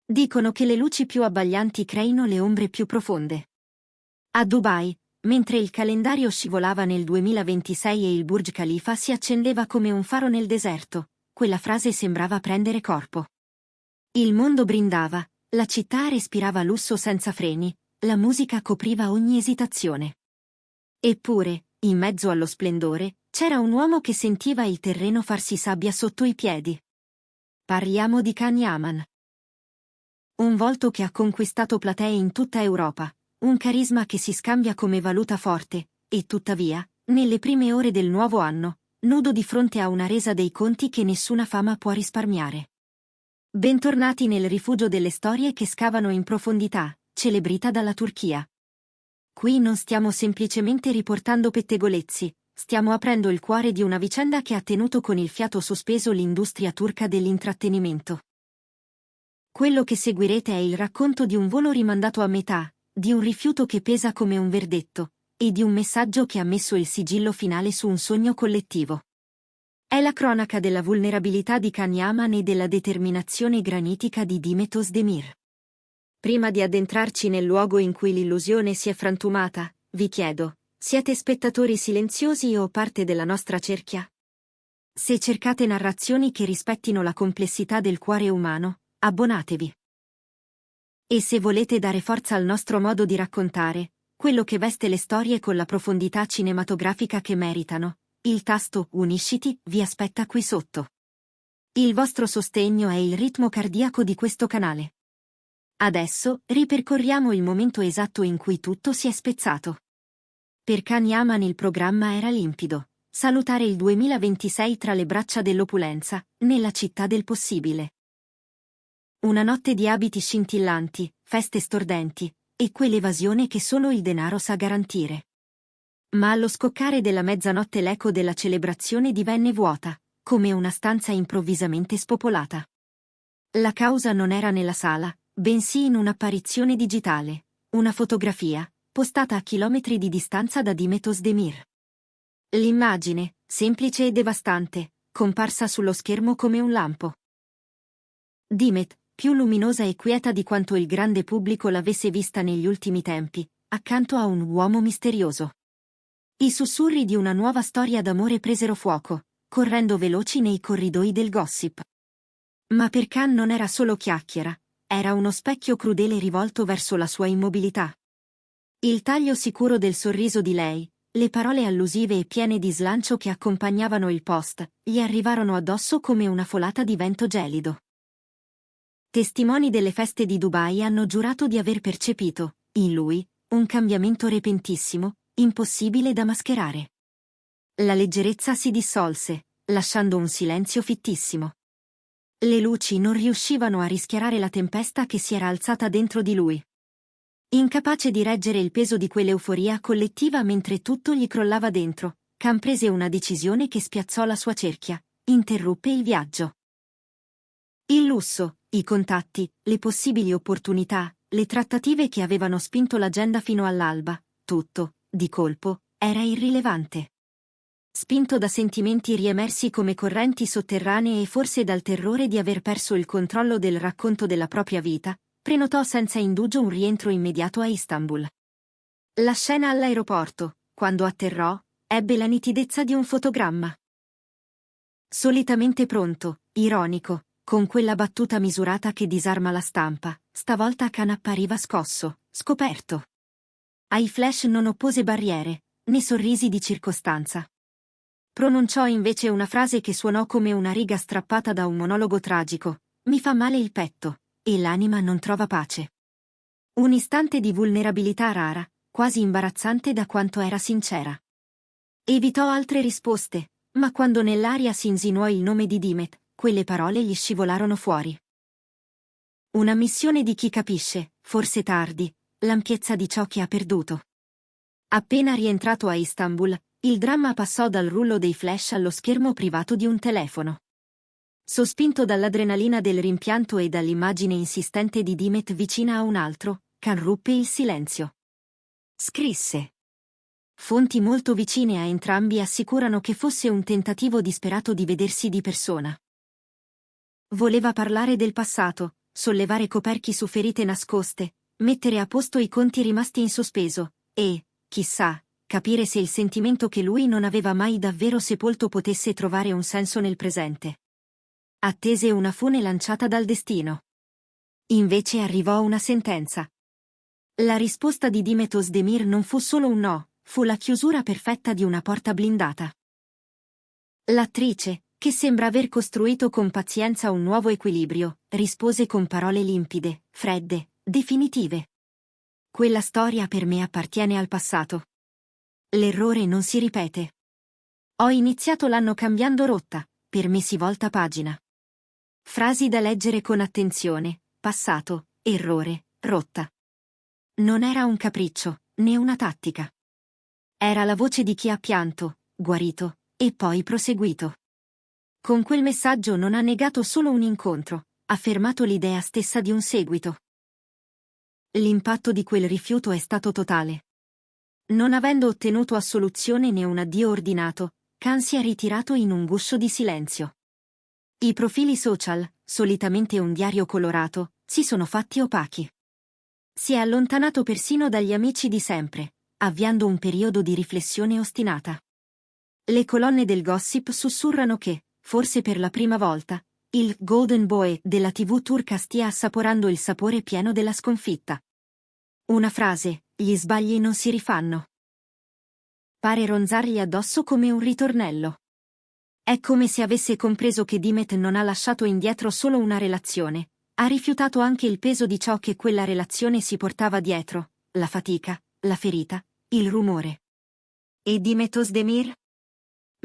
Dicono che le luci più abbaglianti creino le ombre più profonde. A Dubai, mentre il calendario scivolava nel 2026 e il Burj Khalifa si accendeva come un faro nel deserto, quella frase sembrava prendere corpo. Il mondo brindava, la città respirava lusso senza freni, la musica copriva ogni esitazione. Eppure, in mezzo allo splendore, c'era un uomo che sentiva il terreno farsi sabbia sotto i piedi. Parliamo di Can Yaman. Un volto che ha conquistato platee in tutta Europa, un carisma che si scambia come valuta forte, e tuttavia, nelle prime ore del nuovo anno, nudo di fronte a una resa dei conti che nessuna fama può risparmiare. Bentornati nel rifugio delle storie che scavano in profondità, celebrita dalla Turchia. Qui non stiamo semplicemente riportando pettegolezzi, stiamo aprendo il cuore di una vicenda che ha tenuto con il fiato sospeso l'industria turca dell'intrattenimento. Quello che seguirete è il racconto di un volo rimandato a metà, di un rifiuto che pesa come un verdetto, e di un messaggio che ha messo il sigillo finale su un sogno collettivo. È la cronaca della vulnerabilità di Can Yaman e della determinazione granitica di Dimet Özdemir. Prima di addentrarci nel luogo in cui l'illusione si è frantumata, vi chiedo, siete spettatori silenziosi o parte della nostra cerchia? Se cercate narrazioni che rispettino la complessità del cuore umano, abbonatevi. E se volete dare forza al nostro modo di raccontare, quello che veste le storie con la profondità cinematografica che meritano, il tasto Unisciti vi aspetta qui sotto. Il vostro sostegno è il ritmo cardiaco di questo canale. Adesso ripercorriamo il momento esatto in cui tutto si è spezzato. Per Can Yaman il programma era limpido: salutare il 2026 tra le braccia dell'opulenza, nella città del possibile. Una notte di abiti scintillanti, feste stordenti, e quell'evasione che solo il denaro sa garantire. Ma allo scoccare della mezzanotte l'eco della celebrazione divenne vuota, come una stanza improvvisamente spopolata. La causa non era nella sala, bensì in un'apparizione digitale, una fotografia, postata a chilometri di distanza da Dimet Özdemir. L'immagine, semplice e devastante, comparsa sullo schermo come un lampo. Dimet, più luminosa e quieta di quanto il grande pubblico l'avesse vista negli ultimi tempi, accanto a un uomo misterioso. I sussurri di una nuova storia d'amore presero fuoco, correndo veloci nei corridoi del gossip. Ma per Can non era solo chiacchiera, era uno specchio crudele rivolto verso la sua immobilità. Il taglio sicuro del sorriso di lei, le parole allusive e piene di slancio che accompagnavano il post, gli arrivarono addosso come una folata di vento gelido. Testimoni delle feste di Dubai hanno giurato di aver percepito, in lui, un cambiamento repentissimo, impossibile da mascherare. La leggerezza si dissolse, lasciando un silenzio fittissimo. Le luci non riuscivano a rischiarare la tempesta che si era alzata dentro di lui. Incapace di reggere il peso di quell'euforia collettiva mentre tutto gli crollava dentro, Can prese una decisione che spiazzò la sua cerchia, interruppe il viaggio. Il lusso, i contatti, le possibili opportunità, le trattative che avevano spinto l'agenda fino all'alba, tutto, di colpo, era irrilevante. Spinto da sentimenti riemersi come correnti sotterranee e forse dal terrore di aver perso il controllo del racconto della propria vita, prenotò senza indugio un rientro immediato a Istanbul. La scena all'aeroporto, quando atterrò, ebbe la nitidezza di un fotogramma. Solitamente pronto, ironico, con quella battuta misurata che disarma la stampa, stavolta Can appariva scosso, scoperto. Ai flash non oppose barriere, né sorrisi di circostanza. Pronunciò invece una frase che suonò come una riga strappata da un monologo tragico: mi fa male il petto, e l'anima non trova pace. Un istante di vulnerabilità rara, quasi imbarazzante da quanto era sincera. Evitò altre risposte, ma quando nell'aria si insinuò il nome di Dimet, quelle parole gli scivolarono fuori. Una missione di chi capisce, forse tardi, l'ampiezza di ciò che ha perduto. Appena rientrato a Istanbul, il dramma passò dal rullo dei flash allo schermo privato di un telefono. Sospinto dall'adrenalina del rimpianto e dall'immagine insistente di Dimet vicina a un altro, Can ruppe il silenzio. Scrisse. Fonti molto vicine a entrambi assicurano che fosse un tentativo disperato di vedersi di persona. Voleva parlare del passato, sollevare coperchi su ferite nascoste, mettere a posto i conti rimasti in sospeso, e, chissà, capire se il sentimento che lui non aveva mai davvero sepolto potesse trovare un senso nel presente. Attese una fune lanciata dal destino. Invece arrivò una sentenza. La risposta di Dimet Özdemir non fu solo un no, fu la chiusura perfetta di una porta blindata. L'attrice, che sembra aver costruito con pazienza un nuovo equilibrio, rispose con parole limpide, fredde, definitive. Quella storia per me appartiene al passato. L'errore non si ripete. Ho iniziato l'anno cambiando rotta, per me si volta pagina. Frasi da leggere con attenzione: passato, errore, rotta. Non era un capriccio, né una tattica. Era la voce di chi ha pianto, guarito, e poi proseguito. Con quel messaggio non ha negato solo un incontro, ha fermato l'idea stessa di un seguito. L'impatto di quel rifiuto è stato totale. Non avendo ottenuto assoluzione né un addio ordinato, Khan si è ritirato in un guscio di silenzio. I profili social, solitamente un diario colorato, si sono fatti opachi. Si è allontanato persino dagli amici di sempre, avviando un periodo di riflessione ostinata. Le colonne del gossip sussurrano che, forse per la prima volta, il Golden Boy della TV turca stia assaporando il sapore pieno della sconfitta. Una frase: gli sbagli non si rifanno. Pare ronzargli addosso come un ritornello. È come se avesse compreso che Dimet non ha lasciato indietro solo una relazione, ha rifiutato anche il peso di ciò che quella relazione si portava dietro, la fatica, la ferita, il rumore. E Dimet Özdemir?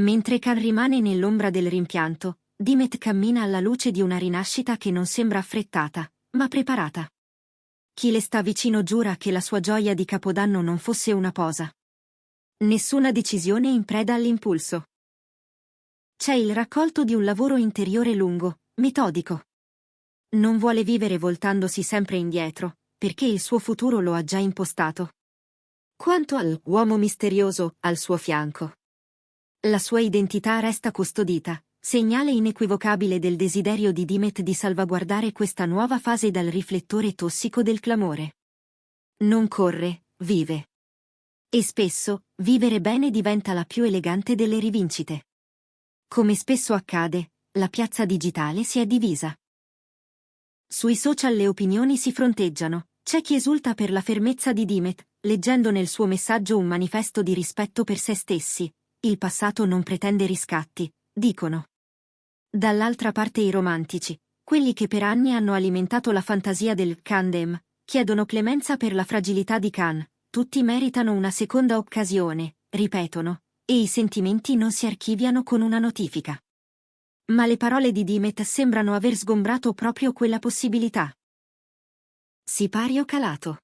Mentre Khan rimane nell'ombra del rimpianto, Dimet cammina alla luce di una rinascita che non sembra affrettata, ma preparata. Chi le sta vicino giura che la sua gioia di Capodanno non fosse una posa. Nessuna decisione in preda all'impulso. C'è il raccolto di un lavoro interiore lungo, metodico. Non vuole vivere voltandosi sempre indietro, perché il suo futuro lo ha già impostato. Quanto all'uomo misterioso al suo fianco, la sua identità resta custodita, segnale inequivocabile del desiderio di Dimet di salvaguardare questa nuova fase dal riflettore tossico del clamore. Non corre, vive. E spesso, vivere bene diventa la più elegante delle rivincite. Come spesso accade, la piazza digitale si è divisa. Sui social le opinioni si fronteggiano, c'è chi esulta per la fermezza di Dimet, leggendo nel suo messaggio un manifesto di rispetto per se stessi. Il passato non pretende riscatti, dicono. Dall'altra parte i romantici, quelli che per anni hanno alimentato la fantasia del Kandem, chiedono clemenza per la fragilità di Khan, tutti meritano una seconda occasione, ripetono, e i sentimenti non si archiviano con una notifica. Ma le parole di Dimet sembrano aver sgombrato proprio quella possibilità. Sipario calato.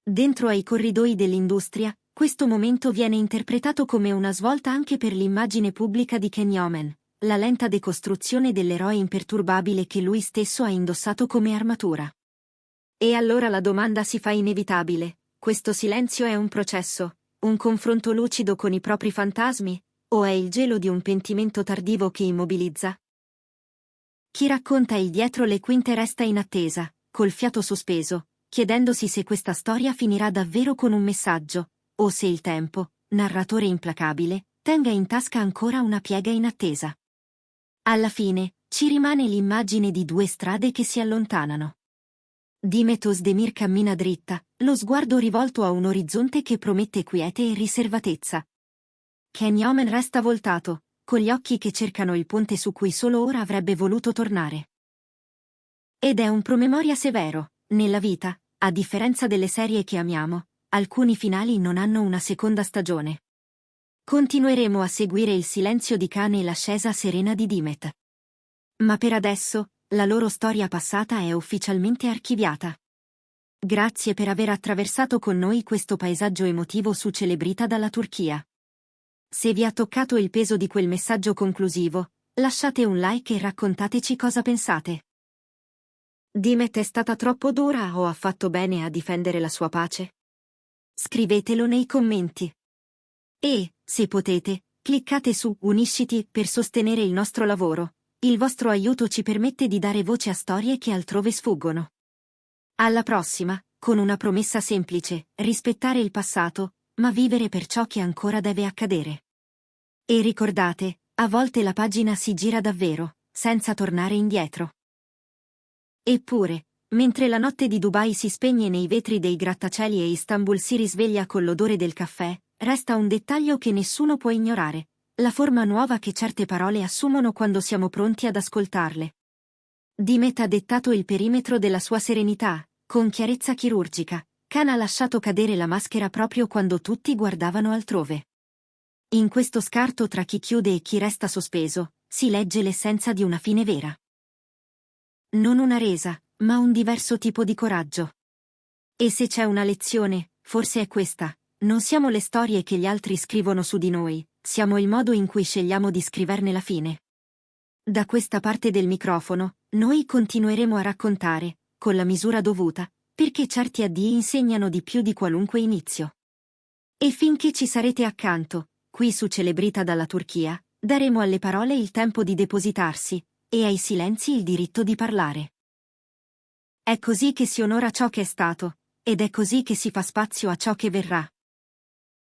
Dentro ai corridoi dell'industria, questo momento viene interpretato come una svolta anche per l'immagine pubblica di Can Yaman, la lenta decostruzione dell'eroe imperturbabile che lui stesso ha indossato come armatura. E allora la domanda si fa inevitabile: questo silenzio è un processo, un confronto lucido con i propri fantasmi, o è il gelo di un pentimento tardivo che immobilizza? Chi racconta il dietro le quinte resta in attesa, col fiato sospeso, chiedendosi se questa storia finirà davvero con un messaggio, o se il tempo, narratore implacabile, tenga in tasca ancora una piega in attesa. Alla fine, ci rimane l'immagine di due strade che si allontanano. Dimet Özdemir cammina dritta, lo sguardo rivolto a un orizzonte che promette quiete e riservatezza. Can Yaman resta voltato, con gli occhi che cercano il ponte su cui solo ora avrebbe voluto tornare. Ed è un promemoria severo: nella vita, a differenza delle serie che amiamo, alcuni finali non hanno una seconda stagione. Continueremo a seguire il silenzio di Khan e l'ascesa serena di Dimet. Ma per adesso, la loro storia passata è ufficialmente archiviata. Grazie per aver attraversato con noi questo paesaggio emotivo su Celebrita dalla Turchia. Se vi ha toccato il peso di quel messaggio conclusivo, lasciate un like e raccontateci cosa pensate. Dimet è stata troppo dura o ha fatto bene a difendere la sua pace? Scrivetelo nei commenti. E, se potete, cliccate su Unisciti per sostenere il nostro lavoro. Il vostro aiuto ci permette di dare voce a storie che altrove sfuggono. Alla prossima, con una promessa semplice: rispettare il passato, ma vivere per ciò che ancora deve accadere. E ricordate, a volte la pagina si gira davvero, senza tornare indietro. Eppure, mentre la notte di Dubai si spegne nei vetri dei grattacieli e Istanbul si risveglia con l'odore del caffè, resta un dettaglio che nessuno può ignorare: la forma nuova che certe parole assumono quando siamo pronti ad ascoltarle. Dimet ha dettato il perimetro della sua serenità, con chiarezza chirurgica. Khan ha lasciato cadere la maschera proprio quando tutti guardavano altrove. In questo scarto tra chi chiude e chi resta sospeso, si legge l'essenza di una fine vera. Non una resa, ma un diverso tipo di coraggio. E se c'è una lezione, forse è questa: non siamo le storie che gli altri scrivono su di noi, siamo il modo in cui scegliamo di scriverne la fine. Da questa parte del microfono, noi continueremo a raccontare, con la misura dovuta, perché certi addii insegnano di più di qualunque inizio. E finché ci sarete accanto, qui su Celebrita dalla Turchia, daremo alle parole il tempo di depositarsi, e ai silenzi il diritto di parlare. È così che si onora ciò che è stato, ed è così che si fa spazio a ciò che verrà.